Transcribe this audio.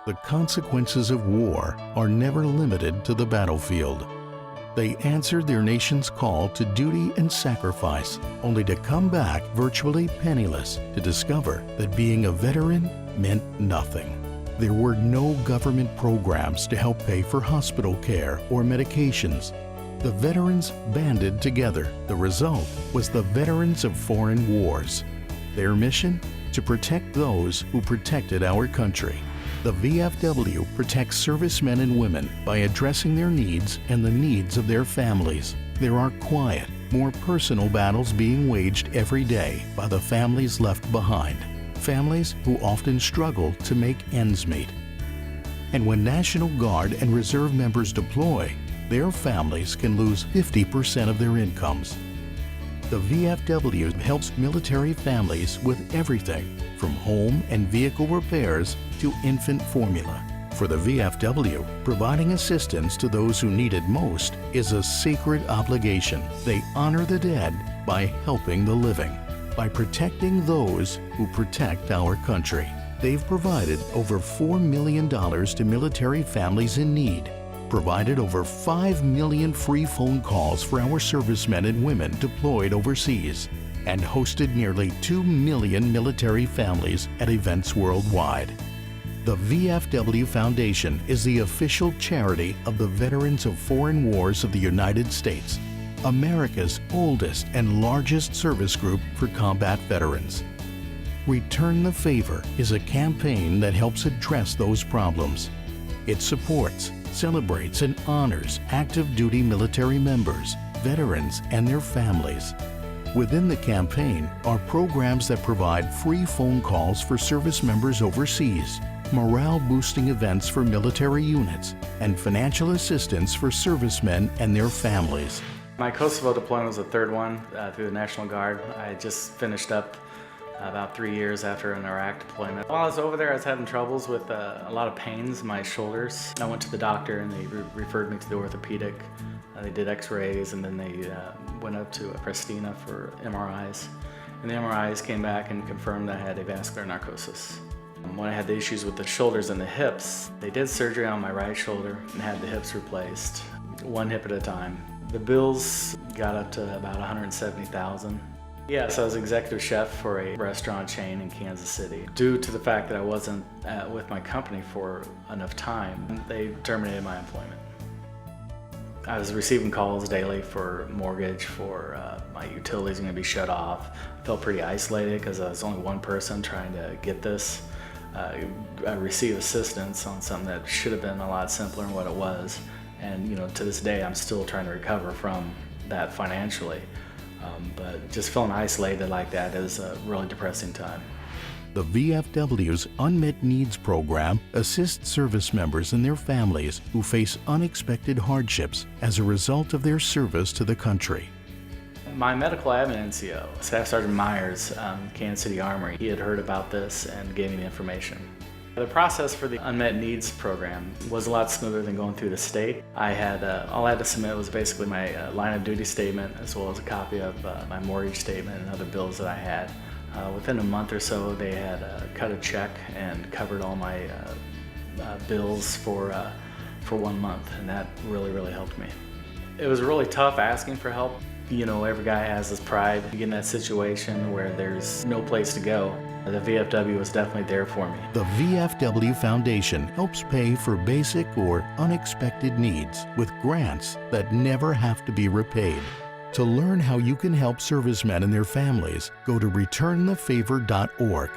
The consequences of war are never limited to the battlefield. They answered their nation's call to duty and sacrifice, only to come back virtually penniless to discover that being a veteran meant nothing. There were no government programs to help pay for hospital care or medications. The veterans banded together. The result was the Veterans of Foreign Wars. Their mission? To protect those who protected our country. The VFW protects servicemen and women by addressing their needs and the needs of their families. There are quiet, more personal battles being waged every day by the families left behind. Families who often struggle to make ends meet. And when National Guard and Reserve members deploy, their families can lose 50% of their incomes. The VFW helps military families with everything from home and vehicle repairs to infant formula. For the VFW, providing assistance to those who need it most is a sacred obligation. They honor the dead by helping the living, by protecting those who protect our country. They've provided over $4 million to military families in need, provided over 5 million free phone calls for our servicemen and women deployed overseas, and hosted nearly 2 million military families at events worldwide. The VFW Foundation is the official charity of the Veterans of Foreign Wars of the United States, America's oldest and largest service group for combat veterans. Return the Favor is a campaign that helps address those problems. It supports, celebrates, and honors active duty military members, veterans, and their families. Within the campaign are programs that provide free phone calls for service members overseas, morale-boosting events for military units, and financial assistance for servicemen and their families. My Kosovo deployment was the third one through the National Guard. I just finished up about 3 years after an Iraq deployment. While I was over there, I was having troubles with a lot of pains in my shoulders. I went to the doctor and they referred me to the orthopedic. They did x-rays and then they went up to Pristina for MRIs. And the MRIs came back and confirmed that I had avascular narcosis. When I had the issues with the shoulders and the hips, they did surgery on my right shoulder and had the hips replaced, one hip at a time. The bills got up to about $170,000. Yes, I was executive chef for a restaurant chain in Kansas City. Due to the fact that I wasn't with my company for enough time, they terminated my employment. I was receiving calls daily for mortgage, for my utilities going to be shut off. I felt pretty isolated because I was only one person trying to get this. I received assistance on something that should have been a lot simpler than what it was. And to this day, I'm still trying to recover from that financially. But just feeling isolated like that is a really depressing time. The VFW's Unmet Needs Program assists service members and their families who face unexpected hardships as a result of their service to the country. My medical admin NCO, Staff Sergeant Myers, Kansas City Armory, he had heard about this and gave me the information. The process for the Unmet Needs Program was a lot smoother than going through the state. All I had to submit was basically my line of duty statement as well as a copy of my mortgage statement and other bills that I had. Within a month or so, they had cut a check and covered all my bills for 1 month, and that really helped me. It was really tough asking for help. Every guy has his pride. You get in that situation where there's no place to go. The VFW was definitely there for me. The VFW Foundation helps pay for basic or unexpected needs with grants that never have to be repaid. To learn how you can help servicemen and their families, go to returnthefavor.org.